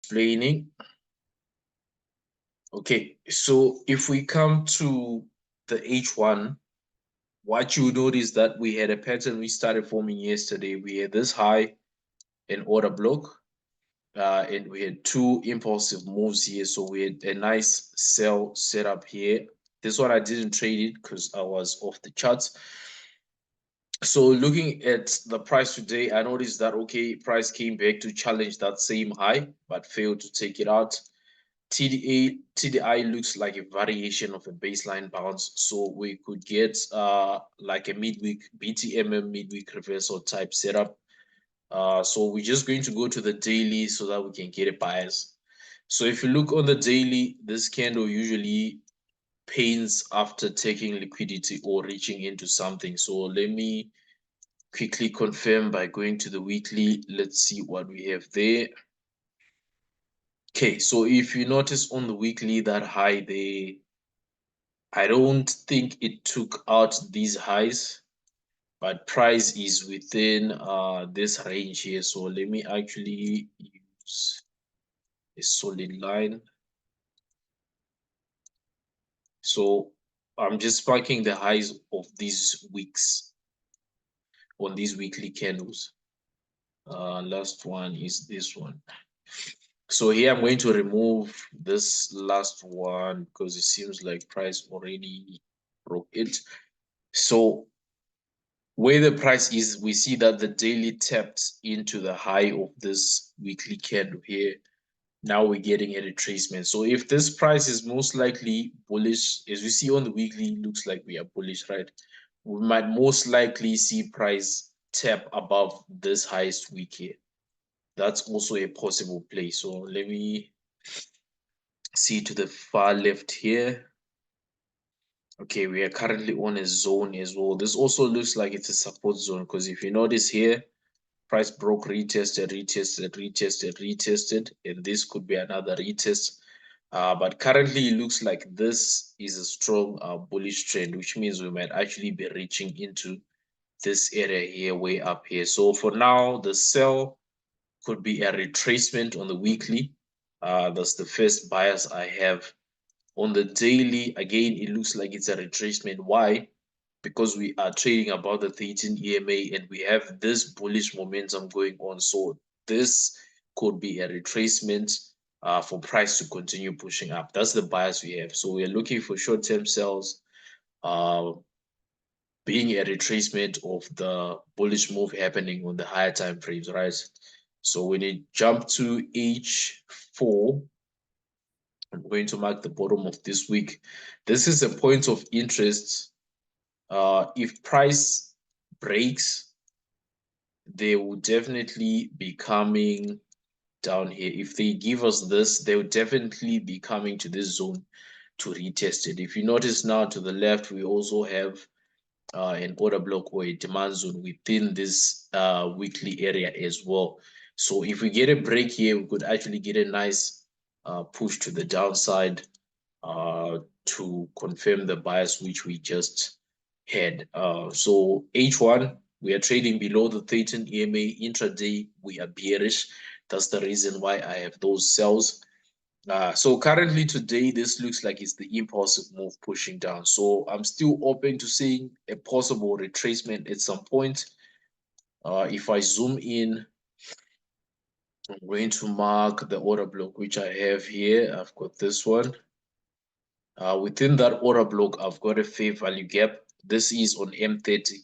explaining. Okay, so if we come to the H1, what you notice that we had a pattern we started forming yesterday. We had this high in order block, and we had two impulsive moves here. So we had a nice sell setup here. This one I didn't trade it because I was off the charts. So looking at the price today, I noticed that okay, price came back to challenge that same high, but failed to take it out. TDI looks like a variation of a baseline bounce, so we could get like a midweek BTMM midweek reversal type setup. So we're just going to go to the daily so that we can get a bias. So if you look on the daily, this candle usually paints after taking liquidity or reaching into something. So let me quickly confirm by going to the weekly. Let's see what we have there. Okay, so if you notice on the weekly, that high there, I don't think it took out these highs, but price is within this range here. So let me actually use a solid line. So I'm just marking the highs of these weeks on these weekly candles. Last one is this one. So here I'm going to remove this last one because it seems like price already broke it. So where the price is, we see that the daily tapped into the high of this weekly candle here. Now we're getting a retracement. So if this price is most likely bullish, as we see on the weekly, looks like we are bullish, right? We might most likely see price tap above this highest week here. That's also a possible play. So let me see to the far left here. Okay, we are currently on a zone as well. This also looks like it's a support zone because if you notice here, price broke, retested, retested, retested, retested, and this could be another retest. But currently, it looks like this is a strong bullish trend, which means we might actually be reaching into this area here, way up here. So for now, the sell could be a retracement on the weekly. That's the first bias I have. On the daily, again, it looks like it's a retracement. Why? Because we are trading about the 13 EMA and we have this bullish momentum going on. So this could be a retracement for price to continue pushing up. That's the bias we have. So we're looking for short-term sells, uh, being a retracement of the bullish move happening on the higher time frames, right? So when you jump to H4, I'm going to mark the bottom of this week. This is a point of interest. If price breaks, they will definitely be coming down here. If they give us this, they will definitely be coming to this zone to retest it. If you notice now to the left, we also have an order block or a demand zone within this weekly area as well. So if we get a break here, we could actually get a nice push to the downside to confirm the bias which we just had. So H1, we are trading below the 13 EMA. Intraday, we are bearish. That's the reason why I have those sells. So currently today, this looks like it's the impulsive move pushing down. So I'm still open to seeing a possible retracement at some point. If I zoom in, I'm going to mark the order block, which I have here. I've got this one. Within that order block, I've got a fair value gap. This is on M30.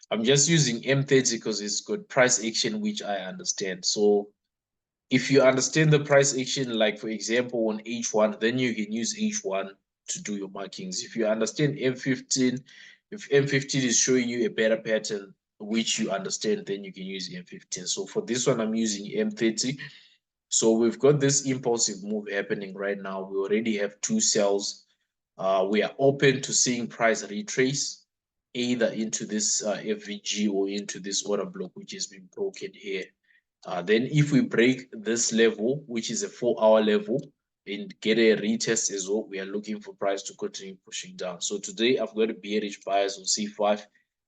I'm just using M30 because it's got price action, which I understand. So if you understand the price action, like for example on H1, then you can use H1 to do your markings. If you understand M15, if M15 is showing you a better pattern, which you understand, then you can use M15. So for this one, I'm using M30. So we've got this impulsive move happening right now. We already have two sells. We are open to seeing price retrace either into this FVG or into this order block, which has been broken here. Then if we break this level, which is a 4-hour level, and get a retest as well, we are looking for price to continue pushing down. So today I've got a bearish bias on C5,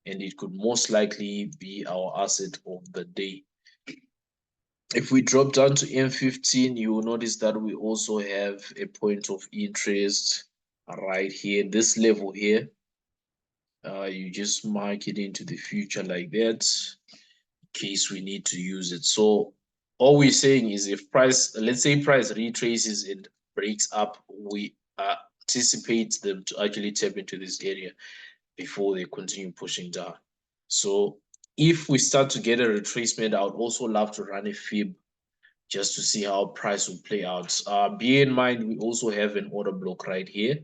and it could most likely be our asset of the day. If we drop down to M15, you will notice that we also have a point of interest right here, this level here. You just mark it into the future like that in case we need to use it. So all we're saying is if price, let's say price retraces and breaks up, we anticipate them to actually tap into this area before they continue pushing down. So if we start to get a retracement, I would also love to run a fib just to see how price will play out. Bear in mind, we also have an order block right here,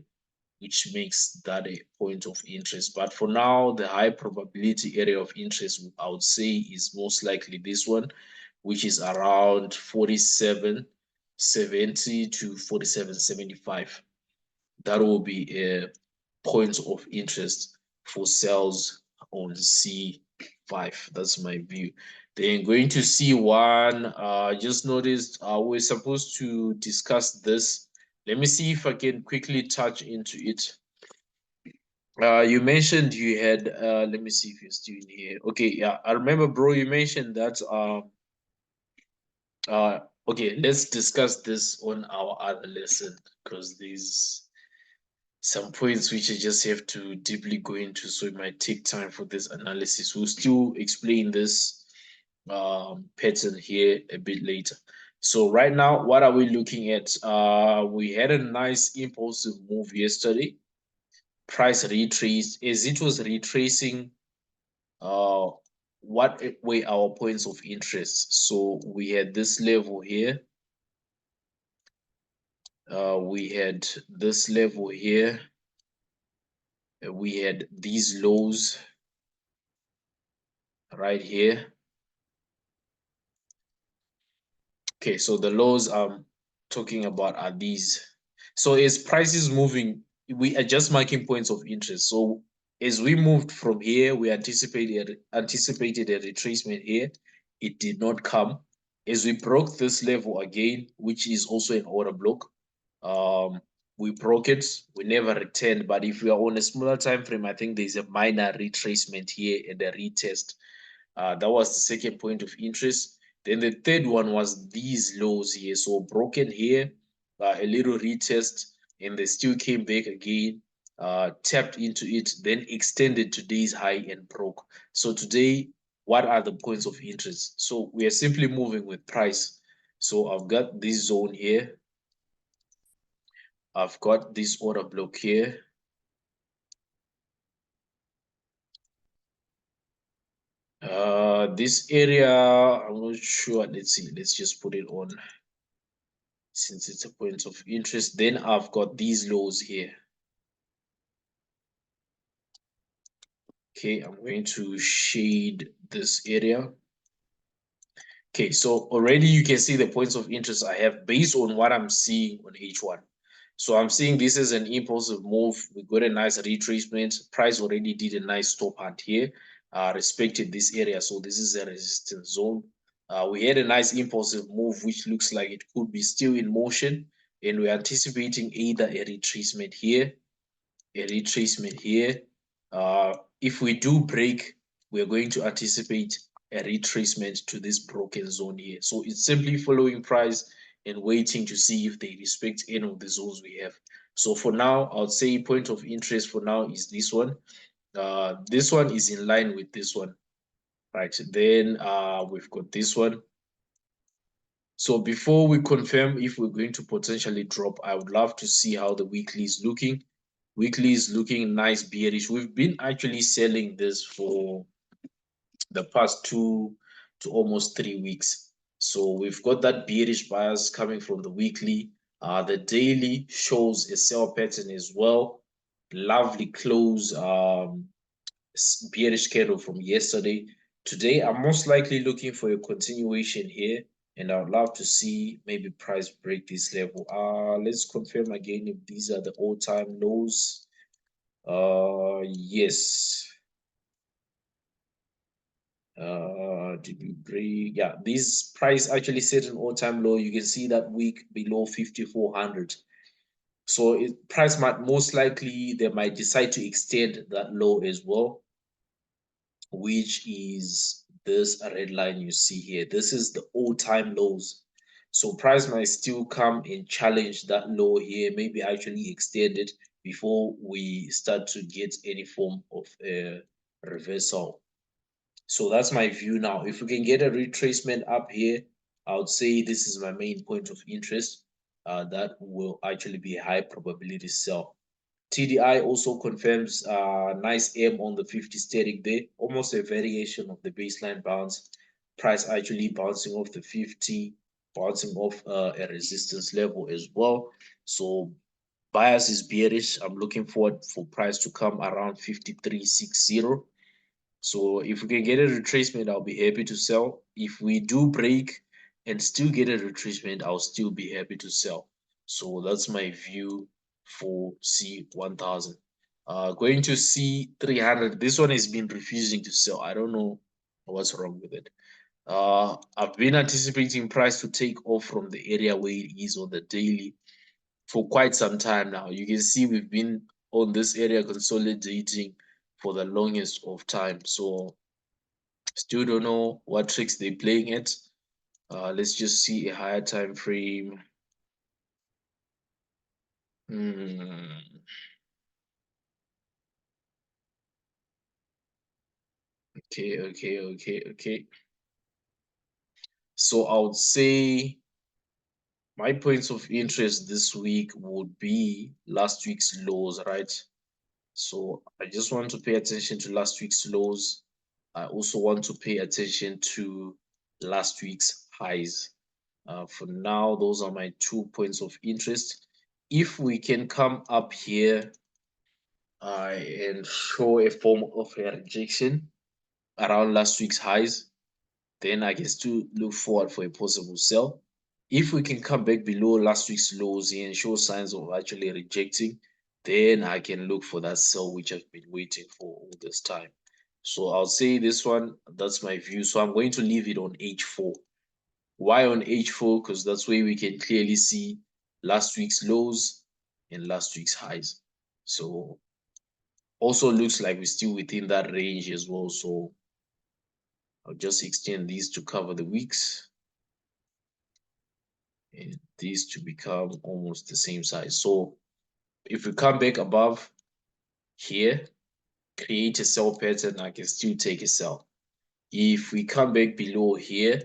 which makes that a point of interest. But for now, the high probability area of interest, I would say, is most likely this one, which is around 47.70 to 47.75. That will be a point of interest for sales on C5. That's my view. Then going to C1, just noticed we're supposed to discuss this. Let me see if I can quickly touch into it. You mentioned you had let me see if you're still in here. Okay, yeah, I remember, bro, you mentioned that okay, let's discuss this on our other lesson because there's some points which I just have to deeply go into, so it might take time for this analysis. We'll still explain this pattern here a bit later. So right now, what are we looking at? We had a nice impulsive move yesterday. Price retraced as it was retracing what were our points of interest. So we had this level here. We had this level here. We had these lows right here. Okay, so the lows I'm talking about are these. So as price is moving, we are just marking points of interest. So as we moved from here, we anticipated a retracement here. It did not come. As we broke this level again, which is also an order block, we broke it. We never returned. But if we are on a smaller time frame, I think there's a minor retracement here and a retest. That was the second point of interest. Then the third one was these lows here. So broken here, a little retest, and they still came back again, tapped into it, then extended today's high and broke. So today, what are the points of interest? So we are simply moving with price. So I've got this zone here. I've got this order block here. This area, I'm not sure. Let's see. Let's just put it on since it's a point of interest. Then I've got these lows here. Okay, I'm going to shade this area. Okay, so already you can see the points of interest I have based on what I'm seeing on H1. So I'm seeing this is an impulsive move. We got a nice retracement. Price already did a nice stop hunt here, respected this area. So this is a resistance zone. We had a nice impulsive move, which looks like it could be still in motion. And we're anticipating either a retracement here, a retracement here. If we do break, we're going to anticipate a retracement to this broken zone here. So it's simply following price and waiting to see if they respect any of the zones we have. So for now, I would say point of interest for now is this one. This one is in line with this one, right? Then we've got this one. So before we confirm if we're going to potentially drop, I would love to see how the weekly is looking. Weekly is looking nice bearish. We've been actually selling this for the past 2 to almost 3 weeks. So we've got that bearish bias coming from the weekly. The daily shows a sell pattern as well. Lovely close, bearish candle from yesterday. Today, I'm most likely looking for a continuation here, and I would love to see maybe price break this level. Let's confirm again if these are the all-time lows. Yes. Did we break? Yeah, this price actually set an all-time low. You can see that week below 5,400. So price might most likely they might decide to extend that low as well, which is this red line you see here. This is the all-time lows. So price might still come and challenge that low here, maybe actually extend it before we start to get any form of a reversal. So that's my view now. If we can get a retracement up here, I would say this is my main point of interest. That will actually be a high probability sell. TDI also confirms nice aim on the 50 static there, almost a variation of the baseline bounce. Price actually bouncing off the 50, bouncing off a resistance level as well. So bias is bearish. I'm looking forward for price to come around 53.60. So if we can get a retracement, I'll be happy to sell. If we do break and still get a retracement, I'll still be happy to sell. So that's my view for C1000. Going to C300. This one has been refusing to sell. I don't know what's wrong with it. I've been anticipating price to take off from the area where it is on the daily for quite some time now. You can see we've been on this area consolidating for the longest of time. So still don't know what tricks they're playing it. Let's just see a higher time frame. Hmm. Okay. So I would say my points of interest this week would be last week's lows, right? So I just want to pay attention to last week's lows. I also want to pay attention to last week's highs. For now, those are my 2 points of interest. If we can come up here and show a form of a rejection around last week's highs, then I can still look forward for a possible sell. If we can come back below last week's lows here and show signs of actually rejecting, then I can look for that sell which I've been waiting for all this time. So I'll say this one, that's my view. So I'm going to leave it on H4. Why on H4? Because that's where we can clearly see last week's lows and last week's highs. So also looks like we're still within that range as well. So I'll just extend these to cover the weeks and these to become almost the same size. So if we come back above here, create a sell pattern, I can still take a sell. If we come back below here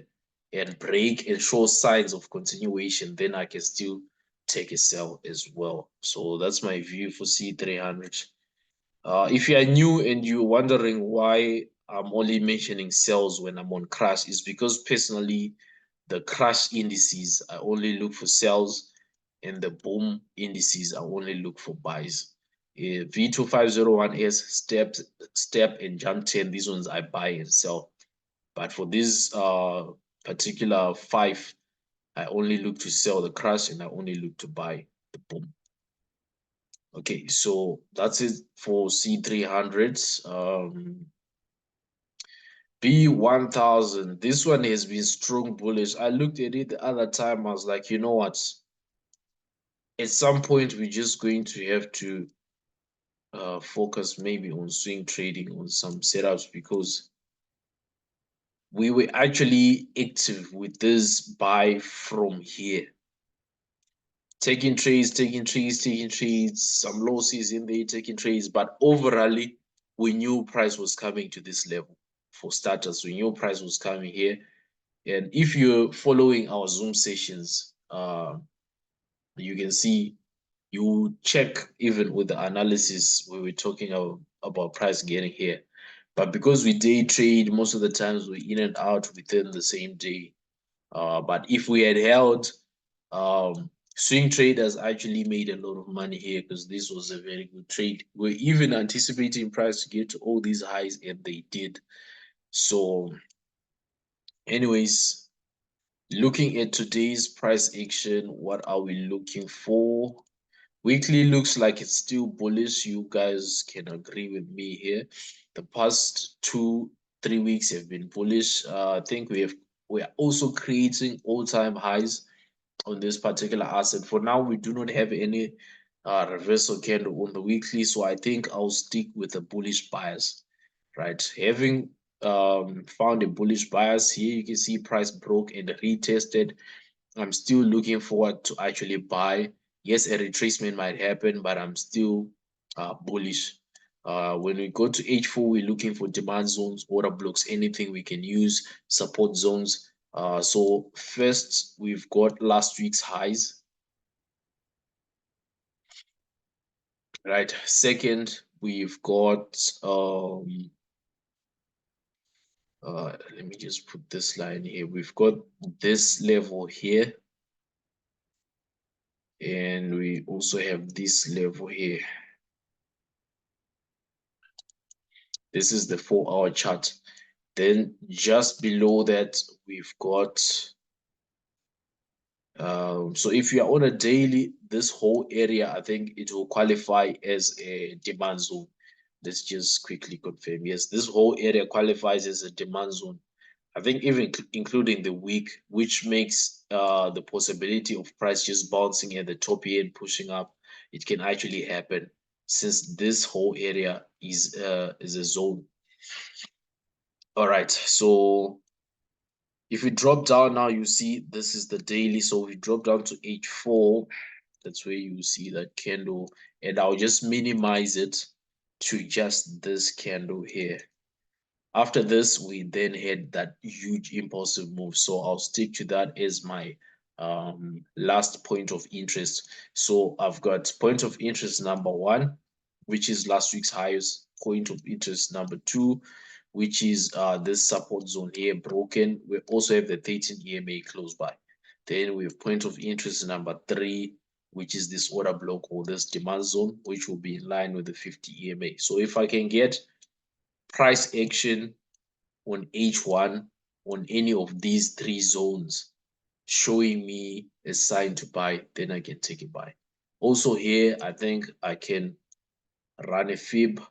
and break and show signs of continuation, then I can still take a sell as well. So that's my view for C300. If you are new and you're wondering why I'm only mentioning sells when I'm on crash, is because personally, the crash indices, I only look for sells, and the boom indices, I only look for buys. V2501S, step, and jump 10, these ones I buy and sell. But for this particular five, I only look to sell the crash and I only look to buy the boom. Okay, so that's it for C300s. B1000, this one has been strong bullish. I looked at it the other time, I was like, you know what? At some point, we're just going to have to focus maybe on swing trading on some setups because we were actually active with this buy from here. Taking trades, some losses in there, taking trades, but overall, we knew price was coming to this level. For starters, we knew price was coming here. And if you're following our Zoom sessions, you can see, you check even with the analysis we were talking about price getting here. But because we day trade, most of the times we're in and out within the same day. But if we had held, swing traders actually made a lot of money here because this was a very good trade. We're even anticipating price to get to all these highs, and they did. So, anyways, looking at today's price action, what are we looking for? Weekly looks like it's still bullish. You guys can agree with me here. The past 2-3 weeks have been bullish. I think we're also creating all-time highs on this particular asset. For now, we do not have any reversal candle on the weekly, so I think I'll stick with a bullish bias, right? Having found a bullish bias here. You can see price broke and retested. I'm still looking forward to actually buy. Yes, a retracement might happen, but I'm still bullish. When we go to H4, we're looking for demand zones, order blocks, anything we can use, support zones. So first, we've got last week's highs, right? Second, we've got let me just put this line here. We've got this level here, and we also have this level here. This is the 4-hour chart. Then just below that, we've got so if you are on a daily, this whole area, I think it will qualify as a demand zone. Let's just quickly confirm. Yes, this whole area qualifies as a demand zone. I think even including the week, which makes the possibility of price just bouncing at the top here and pushing up, it can actually happen since this whole area is a zone. All right, so if we drop down now, you see this is the daily. So we drop down to H4. That's where you see that candle, and I'll just minimize it to just this candle here. After this, we then had that huge impulsive move. So I'll stick to that as my last point of interest. So I've got point of interest number 1, which is last week's highest. Point of interest number 2, which is this support zone here broken. We also have the 13 EMA close by. Then we have point of interest number 3, which is this order block or this demand zone, which will be in line with the 50 EMA. So if I can get price action on H1 on any of these 3 zones showing me a sign to buy, then I can take a buy. Also here, I think I can run a fib.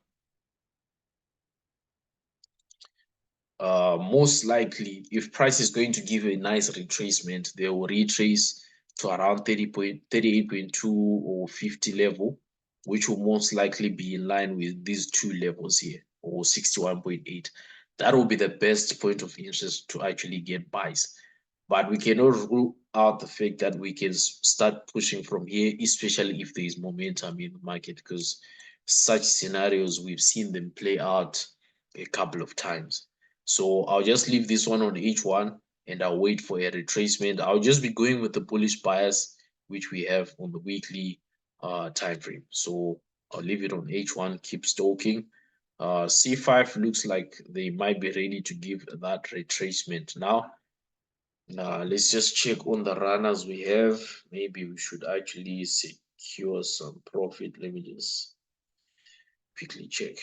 Most likely, if price is going to give a nice retracement, they will retrace to around 38.2 or 50 level, which will most likely be in line with these 2 levels here, or 61.8. That will be the best point of interest to actually get buys. But we cannot rule out the fact that we can start pushing from here, especially if there is momentum in the market, because such scenarios, we've seen them play out a couple of times. So I'll just leave this one on H1 and I'll wait for a retracement. I'll just be going with the bullish bias, which we have on the weekly time frame. So I'll leave it on H1, keep stalking. C5 looks like they might be ready to give that retracement now. Let's just check on the runners we have. Maybe we should actually secure some profit. Let me just quickly check.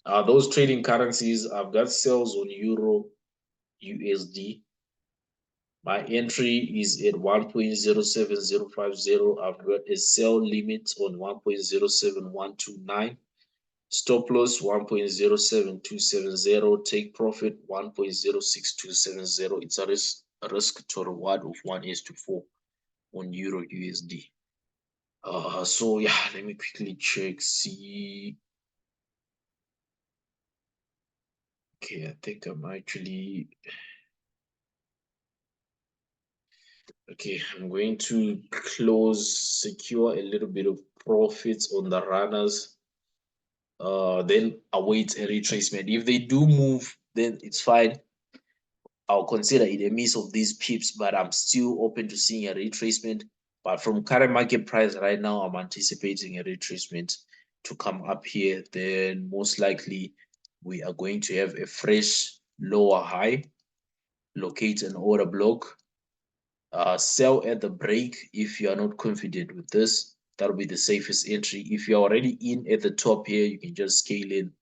Those trading currencies, I've got sales on Euro, USD. My entry is at 1.07050. I've got a sell limit on 1.07129. Stop loss 1.07270. Take profit 1.06270. It's a risk to reward of 1:4 on Euro USD. So yeah, let me quickly check. See, okay, I think I'm actually okay. I'm going to secure a little bit of profits on the runners. Then await a retracement. If they do move, then it's fine. I'll consider it a miss of these pips, but I'm still open to seeing a retracement. But from current market price right now, I'm anticipating a retracement to come up here. Then most likely we are going to have a fresh lower high, locate an order block, sell at the break if you are not confident with this. That'll be the safest entry. If you're already in at the top here, you can just scale in.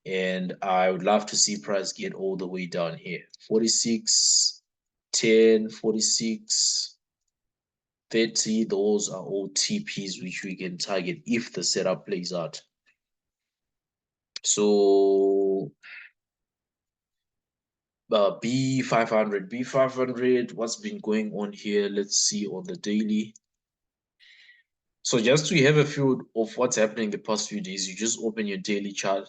And I would love to see price get all the way down here. 46, 10, 46, 30. Those are all TPs which we can target if the setup plays out. So B500, what's been going on here? Let's see on the daily. So just to have a feel of what's happening the past few days, you just open your daily chart.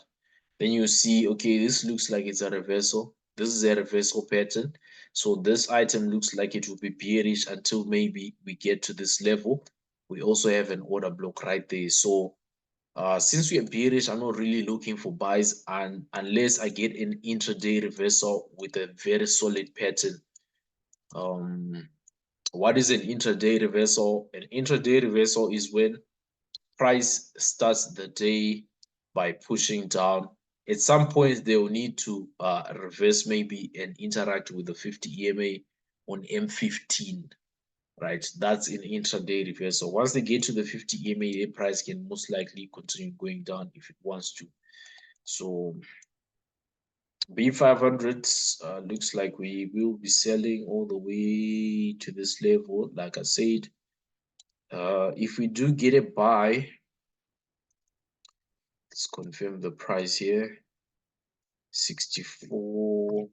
Then you see, okay, this looks like it's a reversal. This is a reversal pattern. So this item looks like it will be bearish until maybe we get to this level. We also have an order block right there. So since we are bearish, I'm not really looking for buys, and unless I get an intraday reversal with a very solid pattern. Um, what is an intraday reversal? An intraday reversal is when price starts the day by pushing down. At some point, they will need to reverse maybe and interact with the 50 EMA on M15, right? That's an intraday reversal. Once they get to the 50 EMA, the price can most likely continue going down if it wants to. So B500 looks like we will be selling all the way to this level. Like I said, if we do get a buy, let's confirm the price here. 64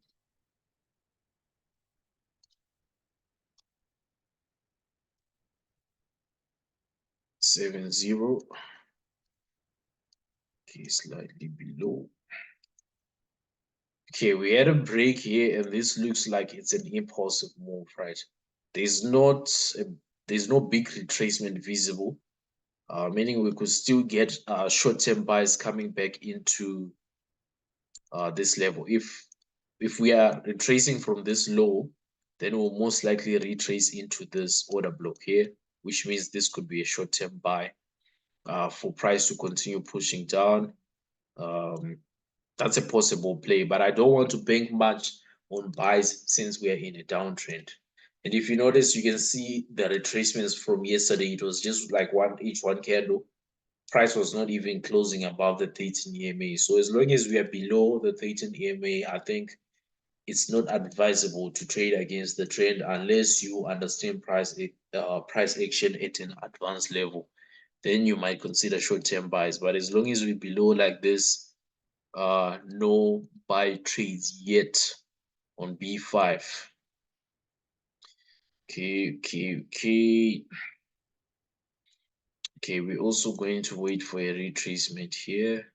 70. Okay, slightly below. Okay, we had a break here, and this looks like it's an impulsive move, right? There's not a, there's no big retracement visible, meaning we could still get short-term buys coming back into this level. If we are retracing from this low, then we'll most likely retrace into this order block here, which means this could be a short-term buy for price to continue pushing down. Um, that's a possible play, but I don't want to bank much on buys since we are in a downtrend. And if you notice, you can see the retracements from yesterday. It was just like each one candle. Price was not even closing above the 13 EMA. So as long as we are below the 13 EMA, I think it's not advisable to trade against the trend unless you understand price action at an advanced level. Then you might consider short-term buys. But as long as we're below like this, no buy trades yet on B5. Okay. Okay, we're also going to wait for a retracement here.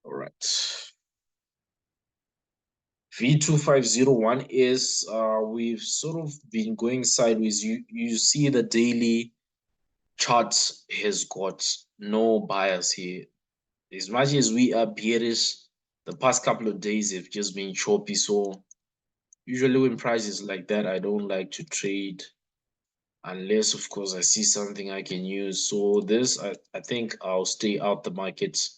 All right. V2501 is we've sort of been going sideways. You see the daily chart has got no bias here. As much as we are bearish, the past couple of days have just been choppy. So usually when prices like that, I don't like to trade unless of course I see something I can use. So this I think I'll stay out the market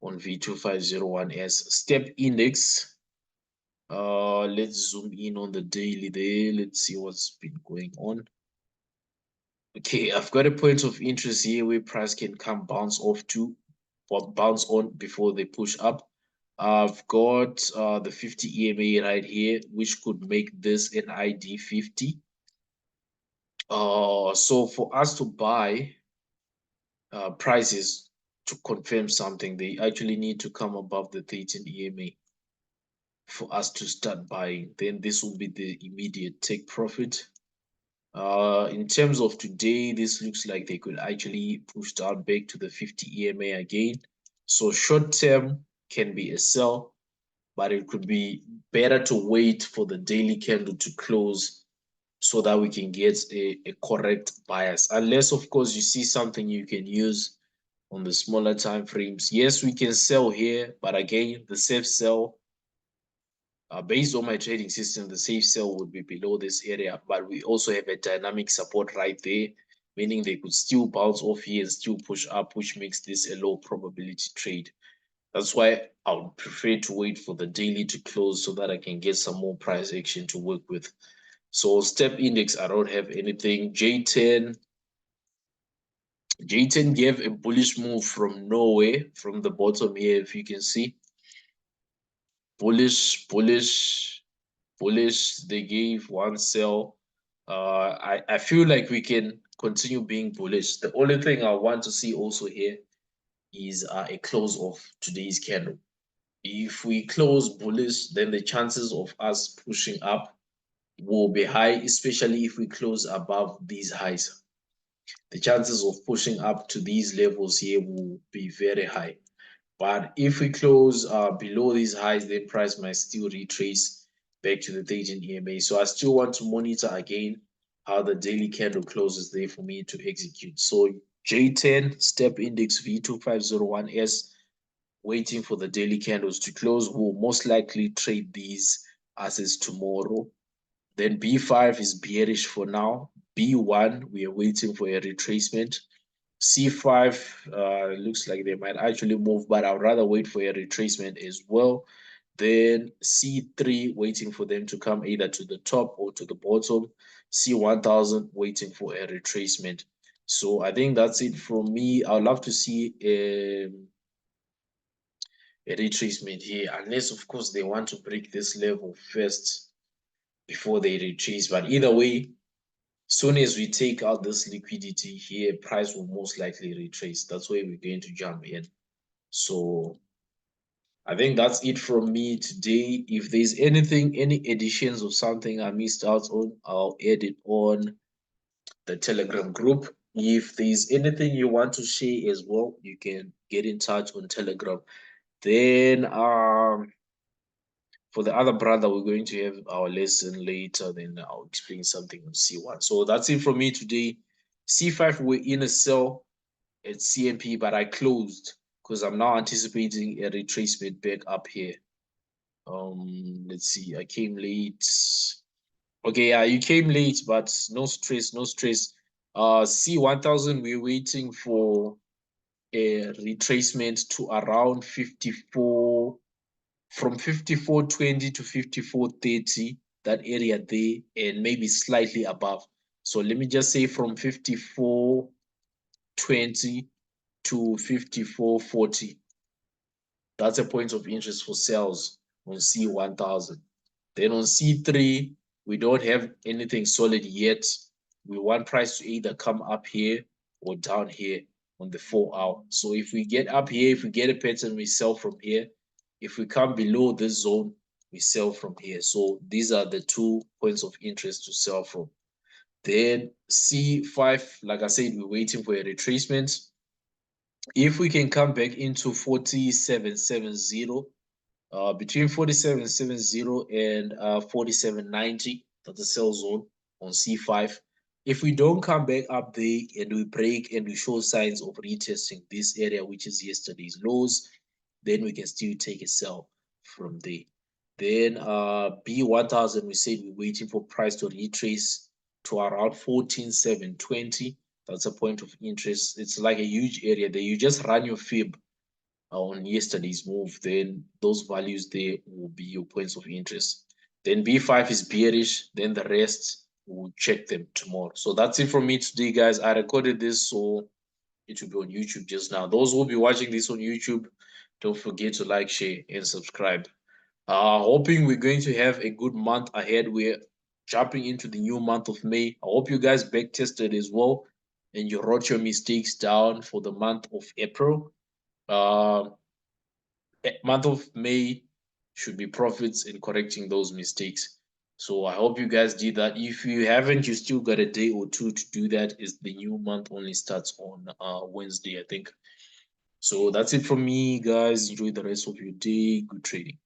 on V2501 as step index. Let's zoom in on the daily there. Let's see what's been going on. Okay, I've got a point of interest here where price can come bounce off to or bounce on before they push up. I've got the 50 EMA right here, which could make this an ID 50. So for us to buy prices to confirm something, they actually need to come above the 13 EMA for us to start buying. Then this will be the immediate take profit. In terms of today, this looks like they could actually push down back to the 50 EMA again. So short term can be a sell, but it could be better to wait for the daily candle to close so that we can get a correct bias. Unless, of course, you see something you can use on the smaller time frames. Yes, we can sell here, but again, the safe sell based on my trading system, the safe sell would be below this area, but we also have a dynamic support right there, meaning they could still bounce off here and still push up, which makes this a low probability trade. That's why I would prefer to wait for the daily to close so that I can get some more price action to work with. So step index, I don't have anything. J10 gave a bullish move from nowhere from the bottom here, if you can see. Bullish. They gave one sell. I feel like we can continue being bullish. The only thing I want to see also here is a close of today's candle. If we close bullish, then the chances of us pushing up will be high, especially if we close above these highs. The chances of pushing up to these levels here will be very high. But if we close below these highs, then price might still retrace back to the 13 EMA. So I still want to monitor again how the daily candle closes there for me to execute. So J10 step index V2501S, waiting for the daily candles to close. We'll most likely trade these assets tomorrow. Then B5 is bearish for now. B1, we are waiting for a retracement. C5 looks like they might actually move, but I'd rather wait for a retracement as well. Then C3, waiting for them to come either to the top or to the bottom. C1000, waiting for a retracement. So I think that's it from me. I'd love to see a retracement here, unless, of course, they want to break this level first before they retrace. But either way, soon as we take out this liquidity here, price will most likely retrace. That's where we're going to jump in. So I think that's it from me today. If there's anything, any additions of something I missed out on, I'll add it on the Telegram group. If there's anything you want to share as well, you can get in touch on Telegram. Then for the other brother, we're going to have our lesson later. Then I'll explain something on C1. So that's it from me today. C5, we're in a sell at CMP, but I closed because I'm now anticipating a retracement back up here. Let's see, I came late. Okay, yeah, you came late, but no stress, no stress. C1000, we're waiting for a retracement to around 54, from 54.20 to 54.30, that area there, and maybe slightly above. So let me just say from 54.20 to 54.40. That's a point of interest for sales on C1000. Then on C3, we don't have anything solid yet. We want price to either come up here or down here on the 4 hour. So if we get up here, if we get a pattern, we sell from here. If we come below this zone, we sell from here. So these are the 2 points of interest to sell from. Then C5, like I said, we're waiting for a retracement. If we can come back into 47.70, between 47.70 and 47.90, that's the sell zone on C5. If we don't come back up there and we break and we show signs of retesting this area, which is yesterday's lows, then we can still take a sell from there. Then B1000, we said we're waiting for price to retrace to around 14.720. That's a point of interest. It's like a huge area there. You just run your fib on yesterday's move, then those values there will be your points of interest. Then B5 is bearish, then the rest we'll check them tomorrow. So that's it from me today, guys. I recorded this, so it will be on YouTube just now. Those who will be watching this on YouTube, don't forget to like, share, and subscribe. Hoping we're going to have a good month ahead. We're jumping into the new month of May. I hope you guys back tested as well and you wrote your mistakes down for the month of April. Month of May should be profits in correcting those mistakes. So I hope you guys did that. If you haven't, you still got a day or two to do that. Is the new month only starts on Wednesday, I think. So that's it from me, guys. Enjoy the rest of your day. Good trading.